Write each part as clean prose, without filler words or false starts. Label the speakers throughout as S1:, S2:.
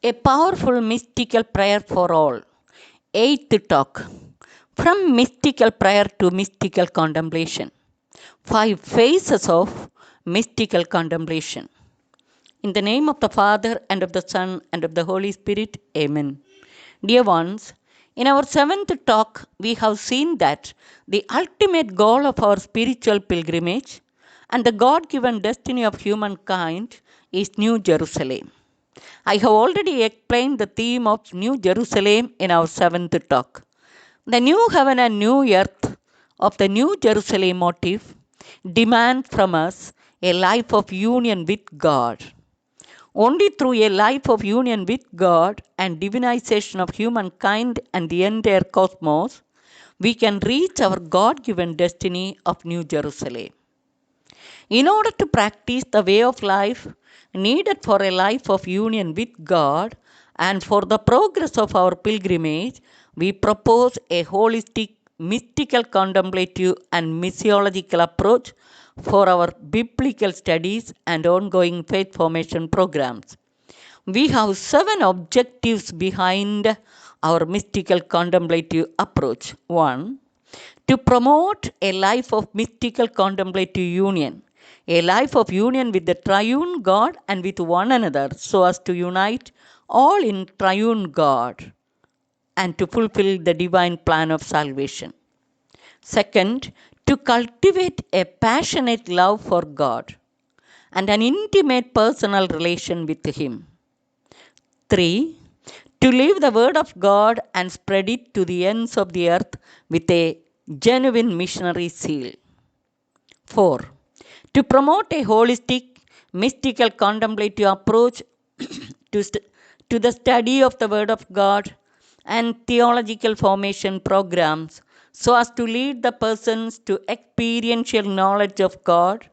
S1: A powerful mystical prayer for all. Eighth talk. From mystical prayer to mystical contemplation. 5 phases of mystical contemplation. In the name of the Father, and of the Son, and of the Holy Spirit. Amen. Dear ones, in our 7th talk, we have seen that the ultimate goal of our spiritual pilgrimage and the God given destiny of humankind is New Jerusalem. I have already explained the theme of New Jerusalem in our 7th talk. The new heaven and new earth of the New Jerusalem motif demand from us a life of union with God. Only through a life of union with God and divinization of humankind and the entire cosmos, we can reach our God given destiny of New Jerusalem. In order to practice the way of life needed for a life of union with God and for the progress of our pilgrimage, we propose a holistic, mystical, contemplative, and missiological approach for our biblical studies and ongoing faith formation programs. We have 7 objectives behind our mystical contemplative approach. 1. To promote a life of mystical contemplative union, a life of union with the triune God and with one another, so as to unite all in triune God and to fulfill the divine plan of salvation. Second, to cultivate a passionate love for God and an intimate personal relation with Him. 3. To live the Word of God and spread it to the ends of the earth with a genuine missionary zeal. 4. To promote a holistic, mystical, contemplative approach to the study of the Word of God and theological formation programs so as to lead the persons to experiential knowledge of God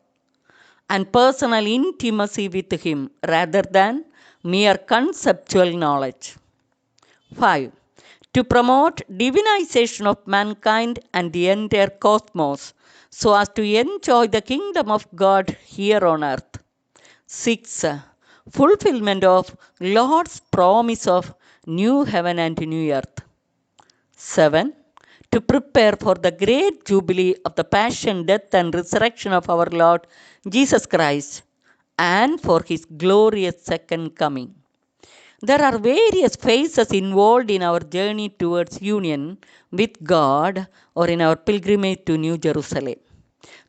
S1: and personal intimacy with Him rather than mere conceptual knowledge. 5. To promote divinization of mankind and the entire cosmos so as to enjoy the kingdom of God here on earth. 6. Fulfillment of Lord's promise of new heaven and new earth. 7. To prepare for the great jubilee of the passion, death, and resurrection of our Lord Jesus Christ and for His glorious second coming. There are various phases involved in our journey towards union with God or in our pilgrimage to New Jerusalem.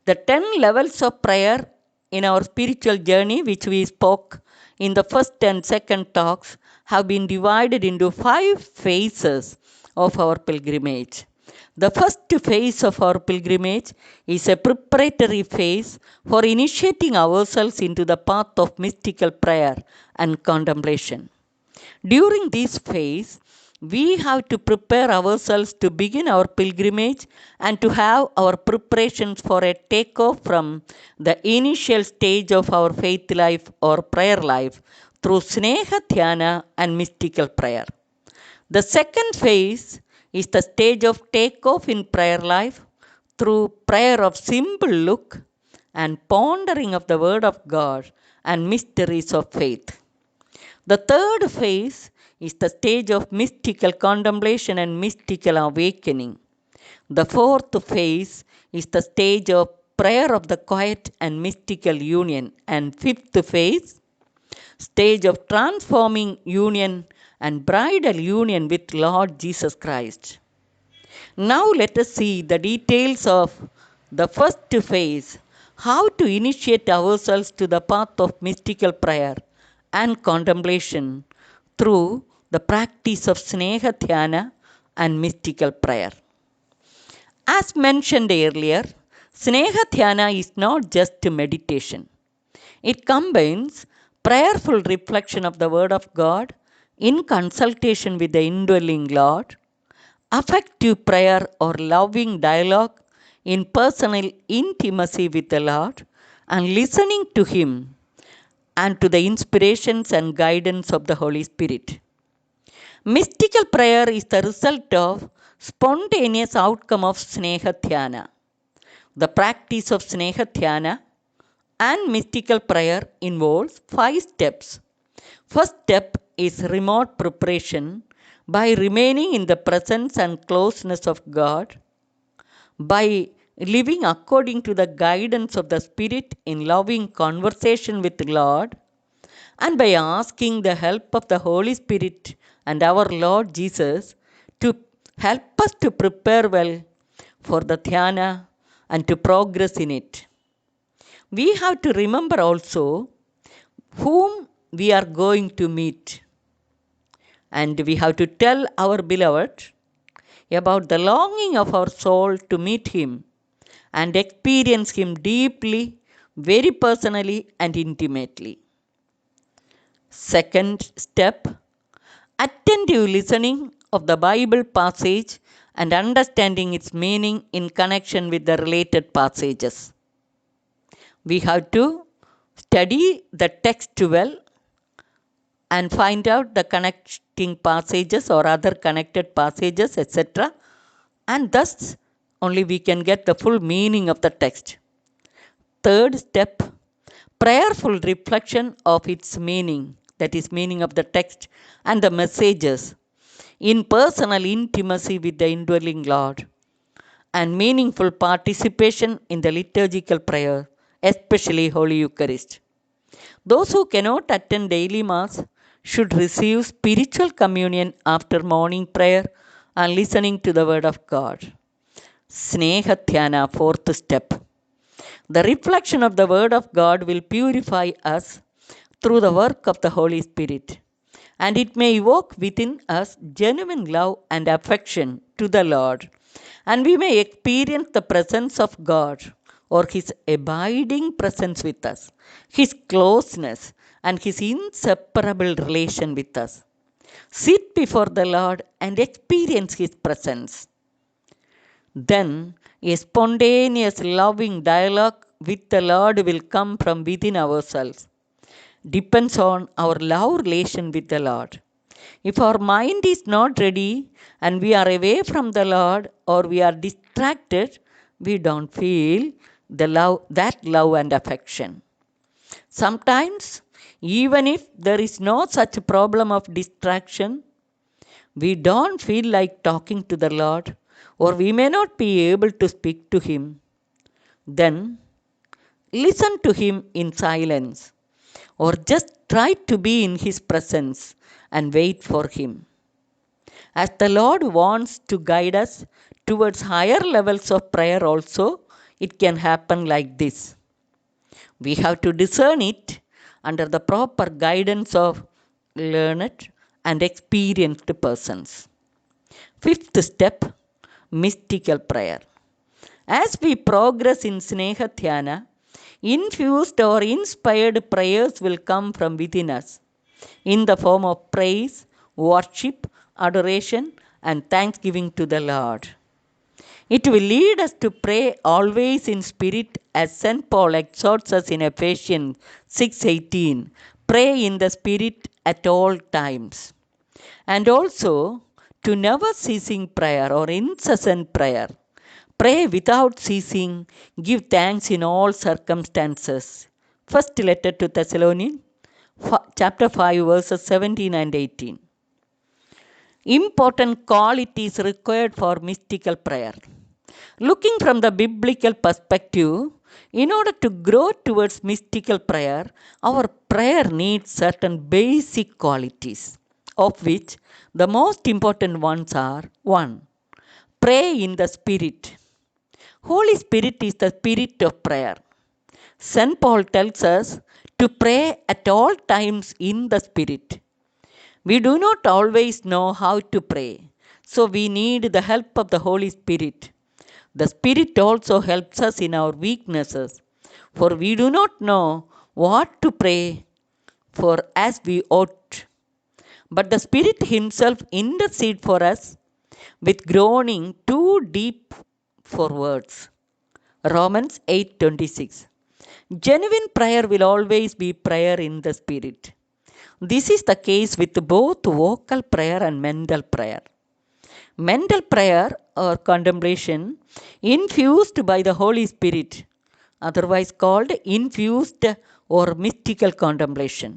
S1: The 10 levels of prayer in our spiritual journey, which we spoke in the first and second talks, have been divided into 5 phases of our pilgrimage. The first phase of our pilgrimage is a preparatory phase for initiating ourselves into the path of mystical prayer and contemplation. During this phase, we have to prepare ourselves to begin our pilgrimage and to have our preparations for a takeoff from the initial stage of our faith life or prayer life through Sneha Dhyana and mystical prayer. The second phase is the stage of takeoff in prayer life through prayer of simple look and pondering of the Word of God and mysteries of faith. The third phase is the stage of mystical contemplation and mystical awakening. The fourth phase is the stage of prayer of the quiet and mystical union. And fifth phase, stage of transforming union and bridal union with Lord Jesus Christ. Now let us see the details of the first phase, how to initiate ourselves to the path of mystical prayer and contemplation through the practice of Sneha Dhyana and mystical prayer. As mentioned earlier, Sneha Dhyana is not just meditation. It combines prayerful reflection of the Word of God in consultation with the indwelling Lord, affective prayer or loving dialogue in personal intimacy with the Lord, and listening to Him and to the inspirations and guidance of the Holy Spirit. Mystical prayer is the result of spontaneous outcome of Sneha Dhyana. The practice of Sneha Dhyana and mystical prayer involves 5 steps. First step is remote preparation by remaining in the presence and closeness of God, by living according to the guidance of the Spirit in loving conversation with Lord, and by asking the help of the Holy Spirit and our Lord Jesus to help us to prepare well for the dhyana and to progress in it. We have to remember also whom we are going to meet, and we have to tell our beloved about the longing of our soul to meet Him and experience Him deeply, very personally, and intimately. Second step, attentive listening of the Bible passage and understanding its meaning in connection with the related passages. We have to study the text well and find out the connecting passages or other connected passages, etc. And thus only we can get the full meaning of the text. Third step, prayerful reflection of its meaning, that is, meaning of the text and the messages, in personal intimacy with the indwelling Lord, and meaningful participation in the liturgical prayer, especially Holy Eucharist. Those who cannot attend daily Mass should receive spiritual communion after morning prayer and listening to the Word of God. Sneha Dhyana, fourth step. The reflection of the Word of God will purify us through the work of the Holy Spirit, and it may evoke within us genuine love and affection to the Lord, and we may experience the presence of God or His abiding presence with us, His closeness, and His inseparable relation with us. Sit before the Lord and experience His presence. Then a spontaneous loving dialogue with the Lord will come from within ourselves. Depends on our love relation with the Lord. If our mind is not ready and we are away from the Lord or we are distracted, we don't feel that love and affection. Sometimes, even if there is no such problem of distraction, we don't feel like talking to the Lord, or we may not be able to speak to Him. Then listen to Him in silence, or just try to be in His presence and wait for Him. As the Lord wants to guide us towards higher levels of prayer, also, it can happen like this. We have to discern it under the proper guidance of learned and experienced persons. Fifth step, mystical prayer. As we progress in Sneha Dhyana, infused or inspired prayers will come from within us in the form of praise, worship, adoration, and thanksgiving to the Lord. It will lead us to pray always in spirit, as St. Paul exhorts us in Ephesians 6:18. Pray in the spirit at all times. And also to never ceasing prayer or incessant prayer. Pray without ceasing, give thanks in all circumstances. First letter to Thessalonians, chapter 5, verses 17 and 18. Important qualities required for mystical prayer. Looking from the biblical perspective, in order to grow towards mystical prayer, our prayer needs certain basic qualities, of which the most important ones are 1. Pray in the Spirit. Holy Spirit is the spirit of prayer. St. Paul tells us to pray at all times in the Spirit. We do not always know how to pray, so we need the help of the Holy Spirit. The Spirit also helps us in our weaknesses, for we do not know what to pray for as we ought. But the Spirit Himself intercedes for us with groaning too deep for words. Romans 8:26. Genuine prayer will always be prayer in the Spirit. This is the case with both vocal prayer and mental prayer. Mental prayer or contemplation infused by the Holy Spirit, otherwise called infused or mystical contemplation.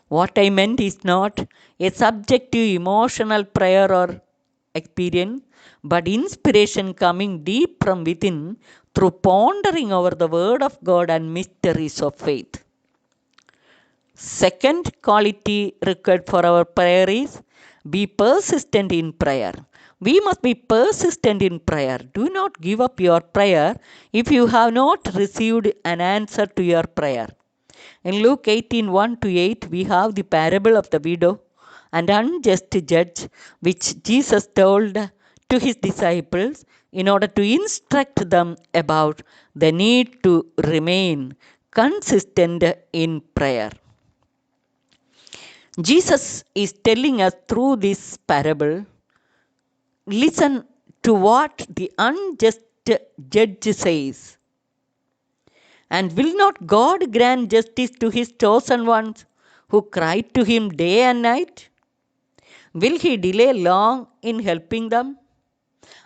S1: What I meant is not a subjective emotional prayer or experience, but inspiration coming deep from within through pondering over the Word of God and mysteries of faith. Second quality required for our prayer is be persistent in prayer. We must be persistent in prayer. Do not give up your prayer if you have not received an answer to your prayer. In Luke 18:1 to 8, we have the parable of the widow and unjust judge, which Jesus told to his disciples in order to instruct them about the need to remain consistent in prayer. Jesus is telling us through this parable, listen to what the unjust judge says. And will not God grant justice to his chosen ones who cry to him day and night? Will he delay long in helping them?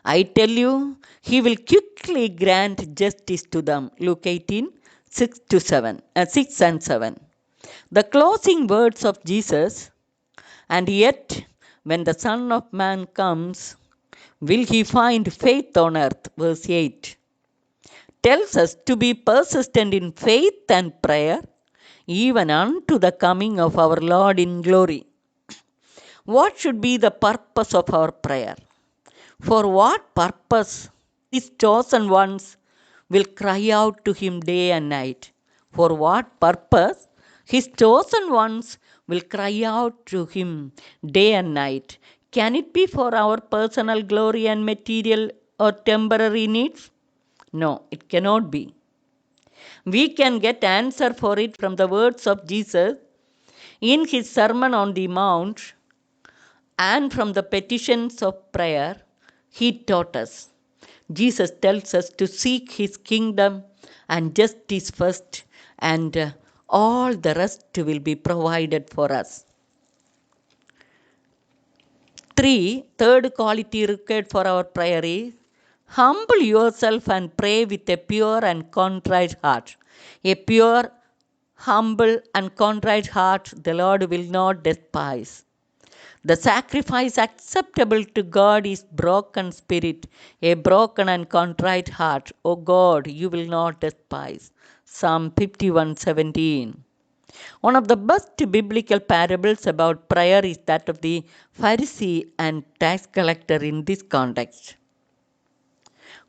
S1: I tell you, he will quickly grant justice to them. Luke 18, 6 and 7. The closing words of Jesus, and yet when the Son of Man comes, will he find faith on earth? Verse 8 tells us to be persistent in faith and prayer, even unto the coming of our Lord in glory. What should be the purpose of our prayer? For what purpose his chosen ones will cry out to him day and night? For what purpose his chosen ones will cry out to him day and night? Can it be for our personal glory and material or temporary needs? No, it cannot be. We can get answer for it from the words of Jesus in his Sermon on the Mount and from the petitions of prayer he taught us. Jesus tells us to seek his kingdom and justice first, and all the rest will be provided for us. Third quality required for our prayer is humble yourself and pray with a pure and contrite heart. A pure, humble, and contrite heart the Lord will not despise. The sacrifice acceptable to God is broken spirit, a broken and contrite heart. O God, you will not despise. Psalm 51:17. One of the best biblical parables about prayer is that of the Pharisee and tax collector in this context,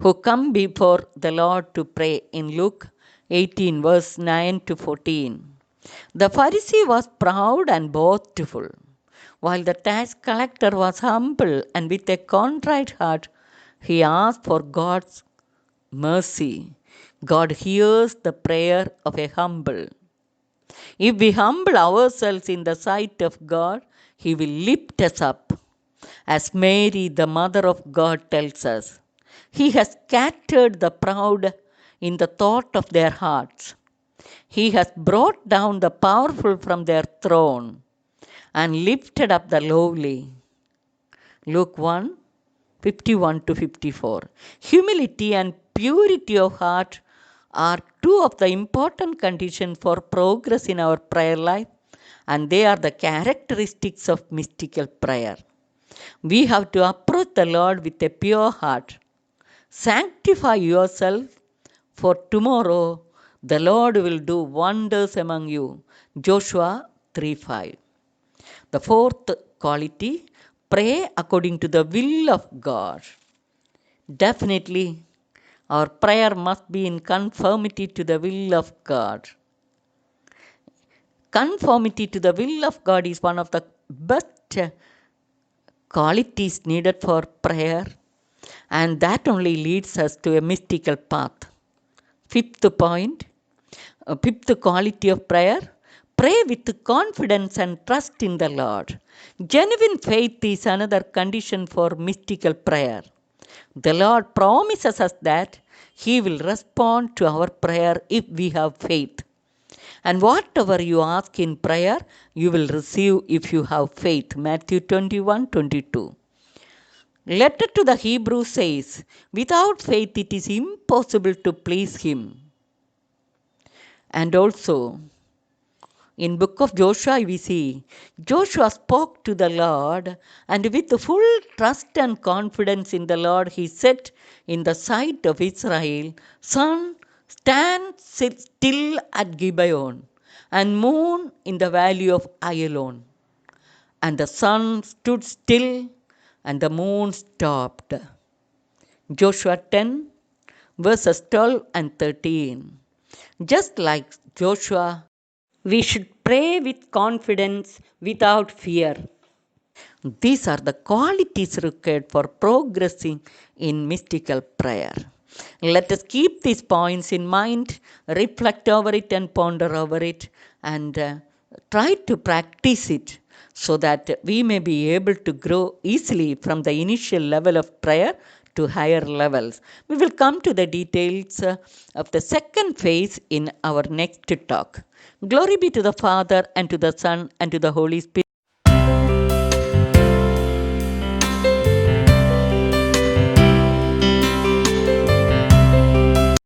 S1: who come before the Lord to pray in Luke 18, verse 9 to 14. The Pharisee was proud and boastful, while the tax collector was humble and with a contrite heart. He asked for God's mercy. God hears the prayer of a humble. If we humble ourselves in the sight of God, he will lift us up. As Mary, the mother of God, tells us, he has scattered the proud in the thought of their hearts. He has brought down the powerful from their throne and lifted up the lowly. Luke 1:51 to 54. Humility and purity of heart are two of the important conditions for progress in our prayer life, and they are the characteristics of mystical prayer. We have to approach the Lord with a pure heart. Sanctify yourself, for tomorrow the Lord will do wonders among you. Joshua 3:5. The fourth quality, pray according to the will of God. Definitely, our prayer must be in conformity to the will of God. Conformity to the will of God is one of the best qualities needed for prayer, and that only leads us to a mystical path. Fifth point, fifth quality of prayer, pray with confidence and trust in the Lord. Genuine faith is another condition for mystical prayer. The Lord promises us that he will respond to our prayer if we have faith. And whatever you ask in prayer, you will receive if you have faith. Matthew 21:22. Letter to the Hebrews says, without faith it is impossible to please him. And also, In book of Joshua we see Joshua spoke to the Lord, and with full trust and confidence in the Lord he said in the sight of Israel, sun, stand still at Gibeon, and moon in the valley of Ayalon. And the sun stood still and the moon stopped. Joshua 10 verses 12 and 13. Just like Joshua, we should pray with confidence without fear. These are the qualities required for progressing in mystical prayer. Let us keep these points in mind, reflect over it and ponder over it, and try to practice it so that we may be able to grow easily from the initial level of prayer to higher levels. We will come to the details of the second phase in our next talk. Glory be to the Father, and to the Son, and to the Holy Spirit.